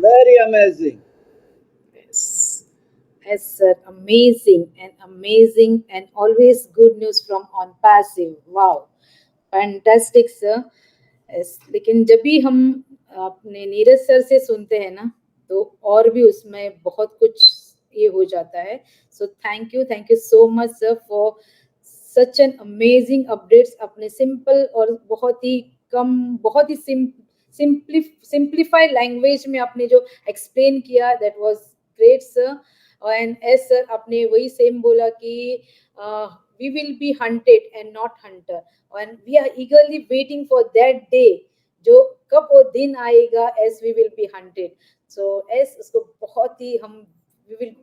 Very amazing. Yes. Yes, sir. Amazing and always good news from on passive. Wow. Fantastic sir. Yes, लेकिन जब भी हम अपने Neeraj sir से सुनते हैं ना, तो और भी उसमें बहुत कुछ ये हो जाता है. So thank you so much sir for such an amazing updates. अपने सिंपल और बहुत ही कम, बहुत ही सिंप्लीफाइड लैंग्वेज में आपने जो एक्सप्लेन किया, that was great sir. And S sir, आपने वही सेम बोला कि we will be hunted and not hunter, and we are eagerly waiting for that day, जो कब वो दिन आएगा as we will be hunted. So as उसको बहुत ही हम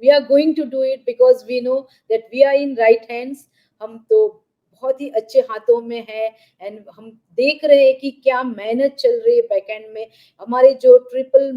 we are going to do it because we know that we are in right hands. हम तो बहुत ही अच्छे हाथों में है, एंड हम देख रहे हैं कि क्या मेहनत चल रही है बैकएंड में. हमारे जो ट्रिपल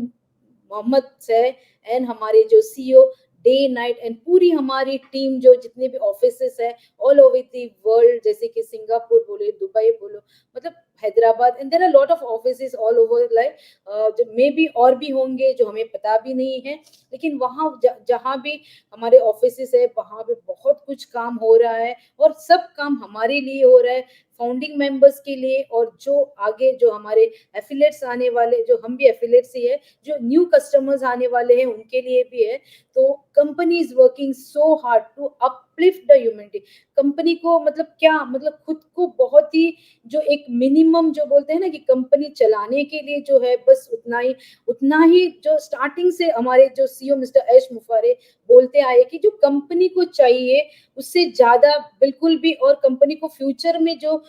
मोहम्मद है एंड हमारे जो सीईओ डे नाइट, एंड पूरी हमारी टीम जो जितने भी ऑफिसेस है ऑल ओवर द वर्ल्ड, जैसे कि सिंगापुर बोले, दुबई बोलो, मतलब Hyderabad, and there are lot of offices all over like, जो मे बी और भी होंगे जो हमें पता भी नहीं है. लेकिन वहाँ जहाँ भी हमारे ऑफिसेस है, वहाँ पे बहुत कुछ काम हो रहा है, और सब काम हमारे लिए हो रहा है, फाउंडिंग मेंबर्स के लिए, और जो आगे जो हमारे एफिलेट्स आने वाले, जो हम भी एफिलेट्स ही है, जो न्यू कस्टमर्स आने वाले हैं उनके लिए भी है. तो company is working so hard to uplift the humanity. Company को मतलब क्या, मतलब खुद को बहुत ही, जो एक मिनिमम जो बोलते हैं ना कि कंपनी चलाने के लिए जो है, बस उतना ही जो स्टार्टिंग से हमारे जो सीईओ मिस्टर एश मुफारे बोलते आए कि जो कंपनी को चाहिए उससे ज्यादा बिल्कुल भी, और कंपनी को फ्यूचर में जो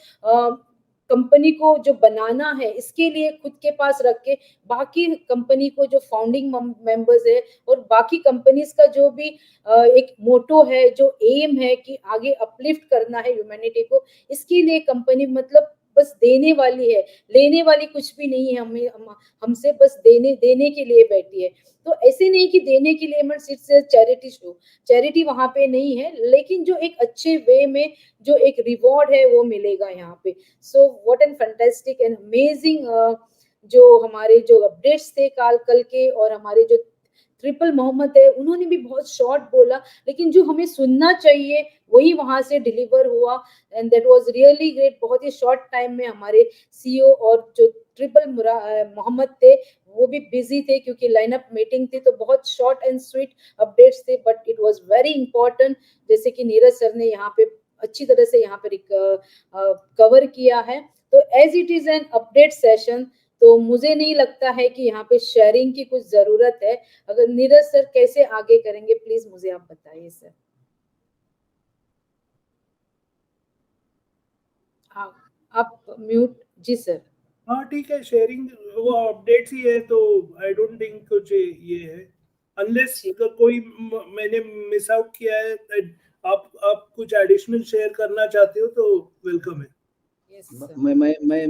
कंपनी को जो बनाना है, इसके लिए खुद के पास रख के बाकी कंपनी को जो फाउंडिंग मेंबर्स है और बाकी कंपनीज का जो भी एक मोटो है, जो एम है कि आगे अपलिफ्ट करना है ह्यूमैनिटी को, इसके लिए कंपनी मतलब बस देने वाली है, लेने वाली कुछ भी नहीं है. हमसे बस देने के लिए बैठी है. तो ऐसे नहीं कि देने के लिए मत, इट्स चैरिटी शो, चैरिटी वहां पे नहीं है, लेकिन जो एक अच्छे वे में जो एक रिवॉर्ड है वो मिलेगा यहाँ पे. So what an fantastic and amazing जो हमारे जो अपडेट्स थे कल के, और हमारे जो ट्रिपल मोहम्मद है उन्होंने भी बहुत शॉर्ट बोला, लेकिन जो हमें सुनना चाहिए वही वहां से डिलीवर हुआ, and that was really great. बहुत ही शॉर्ट टाइम में हमारे सीईओ और जो ट्रिपल मोहम्मद थे वो भी बिजी थे, क्योंकि लाइनअप मीटिंग थी, तो बहुत शॉर्ट एंड स्वीट अपडेट्स थे, but it was very important. जैसे कि नीरज सर ने यहाँ पे अच्छी तरह से यहाँ पर कवर किया है. तो as it is an update session, तो मुझे नहीं लगता है कि यहाँ पे शेयरिंग की कुछ जरूरत है. अगर नीरज सर कैसे आगे करेंगे, प्लीज मुझे आप बताइए सर. आप म्यूट. जी सर. हाँ ठीक है, शेयरिंग वो अपडेट्स ही है, तो आई डोंट थिंक कुछ ये है, अनलेस कोई मैंने मिस आउट किया है. आप कुछ एडिशनल शेयर करना चाहते हो तो वेलकम है.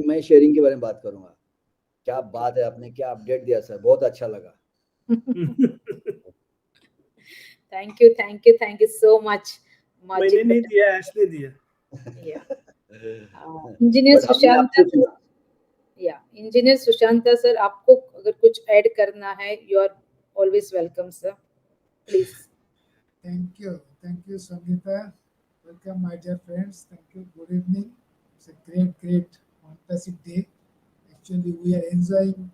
मैं शेयरिंग के बारे में बात करूंगा. क्या बात है, आपने क्या अपडेट दिया सर, बहुत अच्छा लगा. Thank you so much. मैंने नहीं दिया, ऐश ने दिया. Engineer Sushant, engineer Sushanta sir, आपको अगर कुछ ऐड करना है, you are always welcome sir, please. Thank you, Sangeeta. Welcome, my dear friends. Thank you. Good evening. It's a great fantastic day. Actually, we are enjoying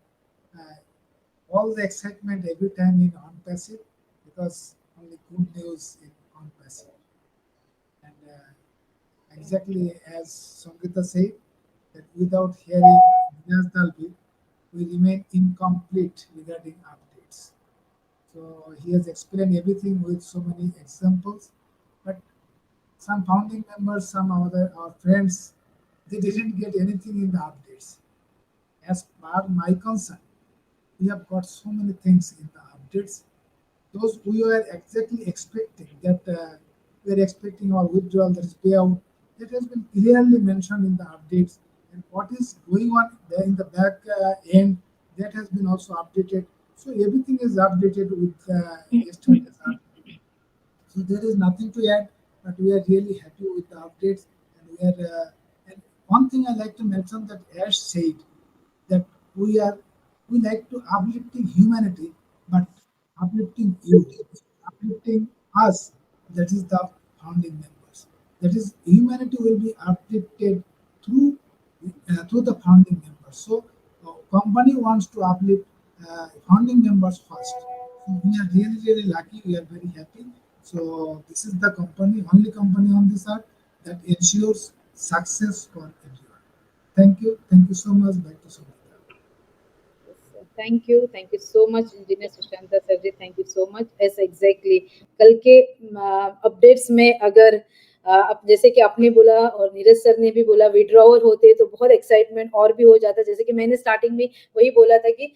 all the excitement every time in OnPassive, because only good news in OnPassive. And exactly as Sangeeta said, that without hearing Dinesh Dalvi, we remain incomplete regarding updates. So he has explained everything with so many examples, but some founding members, some other our friends, they didn't get anything in the updates. As per my concern, we have got so many things in the updates. Those we were exactly expecting, that we are expecting our withdrawal, that is payout, that has been clearly mentioned in the updates, and what is going on there in the back end, that has been also updated. So everything is updated with yesterday's update. So there is nothing to add, but we are really happy with the updates, and we are. And one thing I like to mention, that Ash said that we like to uplifting humanity uplifting you, uplifting us, that is the founding members. That is, humanity will be uplifted through the founding members. So, company wants to uplift founding members first. So we are really, really lucky. We are very happy. So this is the company, only company on this earth that ensures success for everyone. Thank you so much. Back to Sumita. Thank you so much engineer Sushanta sir ji, thank you so much. ऐसा exactly कल के updates में अगर अब जैसे कि आपने बोला और नीरज सर ने भी बोला विड्रॉवल होते तो बहुत एक्साइटमेंट और भी हो जाता, जैसे कि मैंने स्टार्टिंग में वही बोला था कि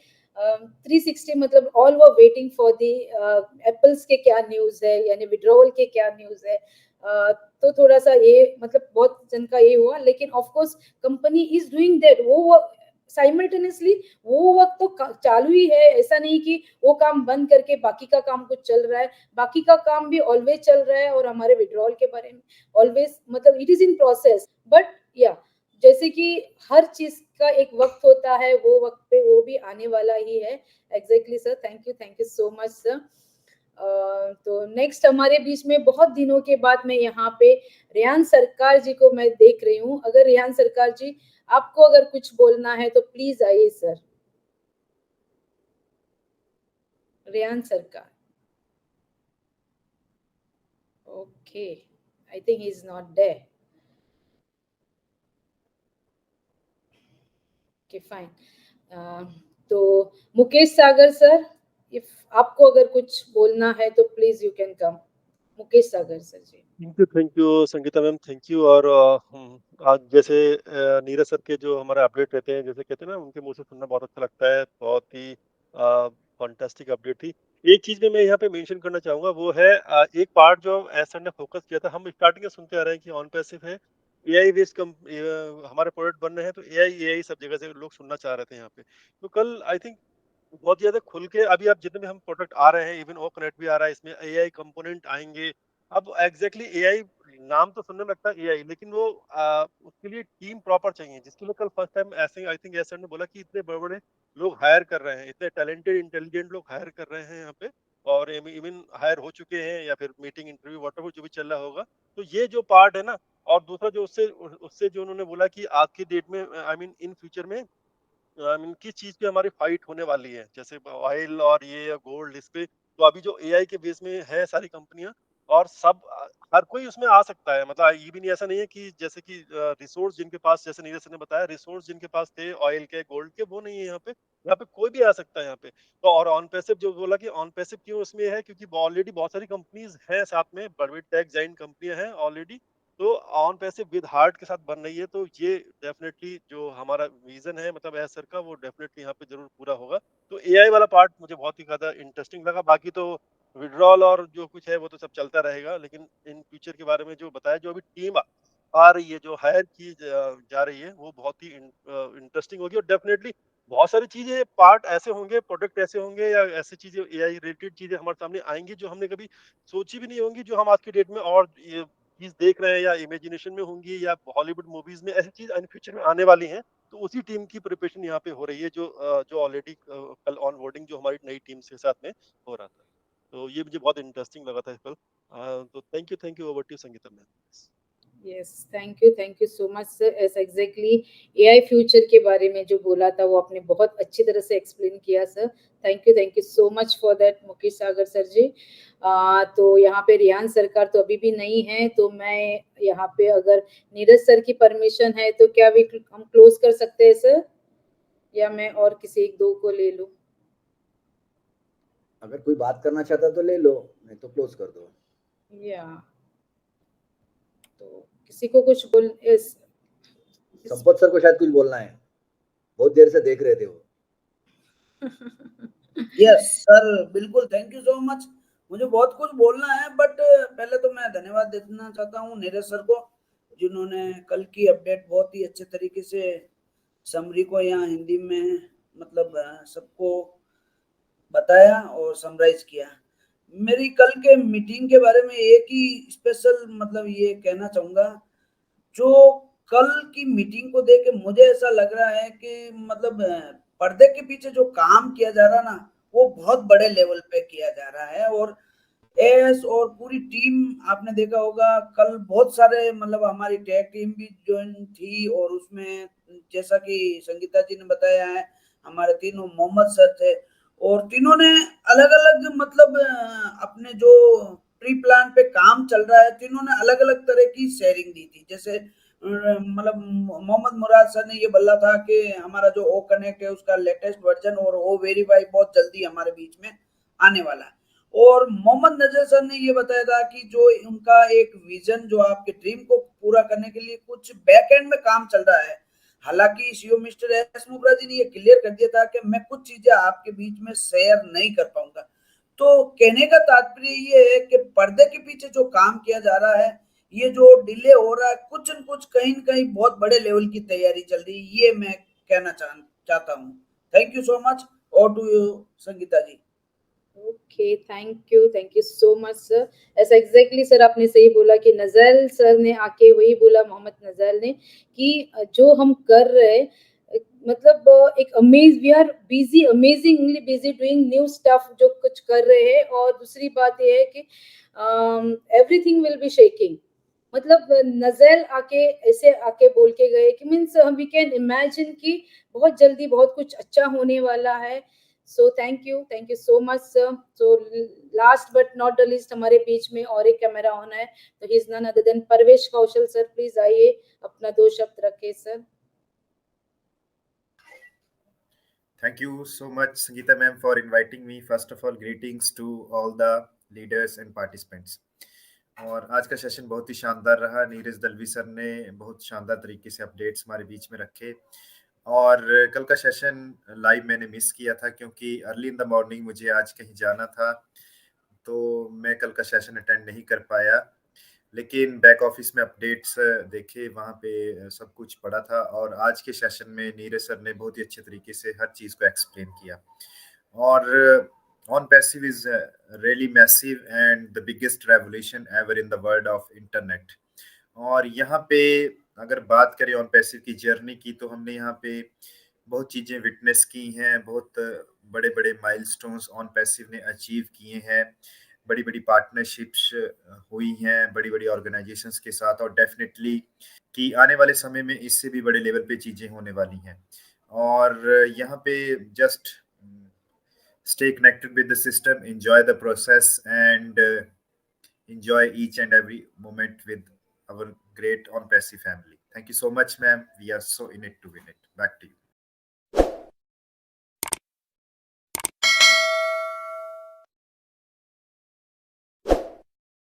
360 मतलब all were waiting for the apples के क्या न्यूज है, यानी विड्रॉवल के क्या न्यूज है। तो थोड़ा सा ये मतलब बहुत जन का ये हुआ, लेकिन of course company is doing that, वो साइमल्टेनियसली वो वक्त तो चालू ही है, ऐसा नहीं कि वो काम बंद करके बाकी का काम कुछ चल रहा है, बाकी का काम भी ऑलवेज चल रहा है और हमारे विड्रॉल के बारे में ऑलवेज मतलब it is in process. But या जैसे कि हर चीज का एक वक्त होता है, वो वक्त पे वो भी आने वाला ही है। Exactly sir, thank you so much sir. तो नेक्स्ट हमारे बीच में बहुत दिनों के बाद मैं यहाँ पे रेहान सरकार जी को मैं देख रही हूँ। अगर रेहान सरकार जी आपको अगर कुछ बोलना है तो प्लीज आइए sir. Rehan Sarkar, okay, I think he is not there. Okay fine. तो मुकेश सागर सर, इफ आपको अगर कुछ बोलना है तो please you can come. Mukesh Sagar sir ji. Thank you Sangeeta ma'am, thank you. और आज जैसे नीरज सर के जो हमारे अपडेट रहते हैं, जैसे कहते हैं ना, उनके मुंह से सुनना बहुत अच्छा लगता है। बहुत ही फैंटास्टिक अपडेट थी। एक चीज में मैं यहाँ पे मेंशन करना चाहूंगा, वो है एक पार्ट जो एस सर ने फोकस किया था। हम स्टार्टिंग में सुनते आ रहे हैं कि ऑन पैसिव है, एआई बेस्ड हमारे प्रोडक्ट बन रहे हैं, तो एआई सब जगह से लोग सुनना चाह रहे थे यहाँ पे। तो कल आई थिंक बहुत ज्यादा खुल के अभी आप जितने भी हम प्रोडक्ट आ रहे हैं, इवन ओ कनेक्ट भी आ रहा है, इसमें एआई कंपोनेंट आएंगे। अब एग्जैक्टली एआई नाम तो सुनने में लगता है एआई, लेकिन वो उसके लिए टीम प्रॉपर चाहिए, जिसके लिए कल फर्स्ट टाइम ऐसे आई थिंक सर ने बोला कि इतने बड़े बड़े लोग हायर कर रहे हैं, इतने टैलेंटेड इंटेलिजेंट लोग हायर कर रहे हैं यहाँ पे, और इवन हायर हो चुके हैं या फिर मीटिंग इंटरव्यू वॉटएवर जो भी चल रहा होगा। तो ये जो पार्ट है ना, और दूसरा जो उससे उससे जो उन्होंने बोला कि आज की डेट में आई मीन इन फ्यूचर में किस चीज पे हमारी फाइट होने वाली है, जैसे ऑयल और ये गोल्ड, इस पे तो अभी जो एआई के बेस में है सारी कंपनियां, और सब हर कोई उसमें आ सकता है। मतलब ये भी नहीं, ऐसा नहीं है कि जैसे कि रिसोर्स जिनके पास, जैसे नीरज सर ने बताया, रिसोर्स जिनके पास थे ऑयल के गोल्ड के, वो नहीं है यहाँ पे कोई भी आ सकता है यहाँ पे। तो और ऑन पैसिव जो बोला कि ऑन पैसिव क्यों इसमें है, क्योंकि ऑलरेडी बहुत सारी कंपनीज हैं साथ में, बड़ी टेक जाइंट कंपनियां हैं ऑलरेडी। तो ऑन पैसिव विद हार्ट के साथ बन रही है। तो ये डेफिनेटली जो हमारा विजन है, मतलब एस सर का, वो डेफिनेटली यहाँ पे जरूर पूरा होगा। तो एआई वाला पार्ट मुझे बहुत ही ज्यादा इंटरेस्टिंग लगा। बाकी तो विड्रॉल और जो कुछ है वो तो सब चलता रहेगा, लेकिन इन फ्यूचर के बारे में जो बताया, जो अभी टीम आ रही है, जो हायर की जा रही है, वो बहुत ही इंटरेस्टिंग होगी। और डेफिनेटली बहुत सारी चीजें, पार्ट ऐसे होंगे, प्रोडक्ट ऐसे होंगे, या ऐसी चीजें एआई रिलेटेड चीजें हमारे सामने आएंगी जो हमने कभी सोची भी नहीं होंगी, जो हम आज की डेट में और ये चीज देख रहे हैं या इमेजिनेशन में होंगी, या हॉलीवुड मूवीज में ऐसी चीज इन फ्यूचर में आने वाली हैं। तो उसी टीम की प्रिपरेशन यहाँ पे हो रही है, जो ऑलरेडी कल ऑन बोर्डिंग जो हमारी नई टीम के साथ में हो रहा था। तो ये मुझे बहुत इंटरेस्टिंग लगा था कल। तो thank you over to Sangeeta ma'am. Yes, thank you so much sir. ऐसा एग्जैक्टली एआई फ्यूचर के बारे में जो बोला था वो आपने बहुत अच्छी तरह से एक्सप्लेन किया sir. Thank you so much for that Mukesh Sagar sir ji. तो यहाँ पे रेहान सरकार तो अभी भी नहीं है, तो मैं यहाँ पे अगर नीरज सर की परमिशन है तो क्या भी हम क्लोज कर सकते हैं सर, या मैं और किसी एक दो को ले लूं? अगर कोई बात करना चाहता तो ले लो, नहीं तो क्लोज कर दो। या तो किसी को कुछ संपत सर को शायद कुछ बोलना है, बहुत देर से देख रहे थे वो। यस सर, बिल्कुल, थैंक यू सो मच। मुझे बहुत कुछ बोलना है, बट पहले तो मैं धन्यवाद देना चाहता हूँ नीरज सर को, जिन्होंने कल की अपडेट बहुत ही अच्छे तरीके से समरी को यहाँ हिंदी में मतलब सबको बताया और समराइज किया। मेरी कल के मीटिंग के बारे में एक ही स्पेशल मतलब ये कहना चाहूंगा, जो कल की मीटिंग को देख के मुझे ऐसा लग रहा है कि मतलब पर्दे के पीछे जो काम किया जा रहा ना, वो बहुत बड़े लेवल पे किया जा रहा है। और एएस और पूरी टीम आपने देखा होगा कल बहुत सारे मतलब हमारी टैग टीम भी ज्वाइन थी, और उसमें जैसा कि संगीता जी ने बताया है हमारे तीनों मोहम्मद सर थे, और तीनों ने अलग अलग मतलब अपने जो प्री प्लान पे काम चल रहा है तीनों ने अलग अलग तरह की शेयरिंग दी थी। जैसे मतलब मोहम्मद मुराद सर ने ये बोला था कि हमारा जो ओ कनेक्ट है उसका लेटेस्ट वर्जन और ओ वेरीफाई बहुत जल्दी हमारे बीच में आने वाला है। और मोहम्मद नजर सर ने ये बताया था कि जो उनका एक विजन जो आपके ड्रीम को पूरा करने के लिए कुछ बैक एंड में काम चल रहा है। हालांकि सीईओ मिस्टर एस मुगरा जी ने ये क्लियर कर दिया था कि मैं कुछ चीजें आपके बीच में शेयर नहीं कर पाऊंगा। तो कहने का तात्पर्य ये है कि पर्दे के पीछे जो काम किया जा रहा है, ये जो डिले हो रहा है, कुछ न कुछ कहीं न कहीं बहुत बड़े लेवल की तैयारी चल रही है, ये मैं कहना चाहता हूँ। Thank you so much. और to you Sangeeta ji. Okay, thank you so much sir. ऐसा एग्जैक्टली सर आपने सही बोला कि नज़र सर ने आके वही बोला, मोहम्मद नज़र ने, कि जो हम कर रहे हैं मतलब एक we are busy, amazingly busy doing new stuff, जो कुछ कर रहे हैं। और दूसरी बात ये है कि एवरीथिंग विल बी शेकिंग, मतलब नज़र आके ऐसे आके बोल के गए कि मीन्स वी कैन इमेजिन कि बहुत जल्दी बहुत कुछ अच्छा होने वाला है। So thank you so much sir. So last but not the least हमारे बीच में और एक कैमरा ऑन है, तो he is none other than Parvesh Kaushal sir. Please आइए, अपना 2 शब्द रखे सर। Thank you so much, Sangeeta ma'am, for inviting me. First of all, greetings to all the leaders and participants. और आज का सेशन बहुत ही शानदार रहा। नीरज दलवी सर ने बहुत शानदार तरीके से अपडेट्स हमारे बीच में रखे। और कल का सेशन लाइव मैंने मिस किया था क्योंकि अर्ली इन द मॉर्निंग मुझे आज कहीं जाना था, तो मैं कल का सेशन अटेंड नहीं कर पाया। लेकिन बैक ऑफिस में अपडेट्स देखे, वहाँ पे सब कुछ पढ़ा था। और आज के सेशन में नीरज सर ने बहुत ही अच्छे तरीके से हर चीज़ को एक्सप्लेन किया। और on passive is really massive and the biggest revolution ever in the world of internet. और यहाँ पे अगर बात करें ऑन पैसिव की जर्नी की, तो हमने यहाँ पे बहुत चीज़ें विटनेस की हैं, बहुत बड़े बड़े माइलस्टोन्स ऑन पैसिव ने अचीव किए हैं, बड़ी बड़ी पार्टनरशिप्स हुई हैं बड़ी बड़ी ऑर्गेनाइजेशंस के साथ, और डेफिनेटली कि आने वाले समय में इससे भी बड़े लेवल पे चीज़ें होने वाली हैं। और यहाँ पे just stay connected with the system, enjoy the process, and enjoy each and every moment with our great on passive family. Thank you so much, ma'am. We are so in it to win it. Back to you.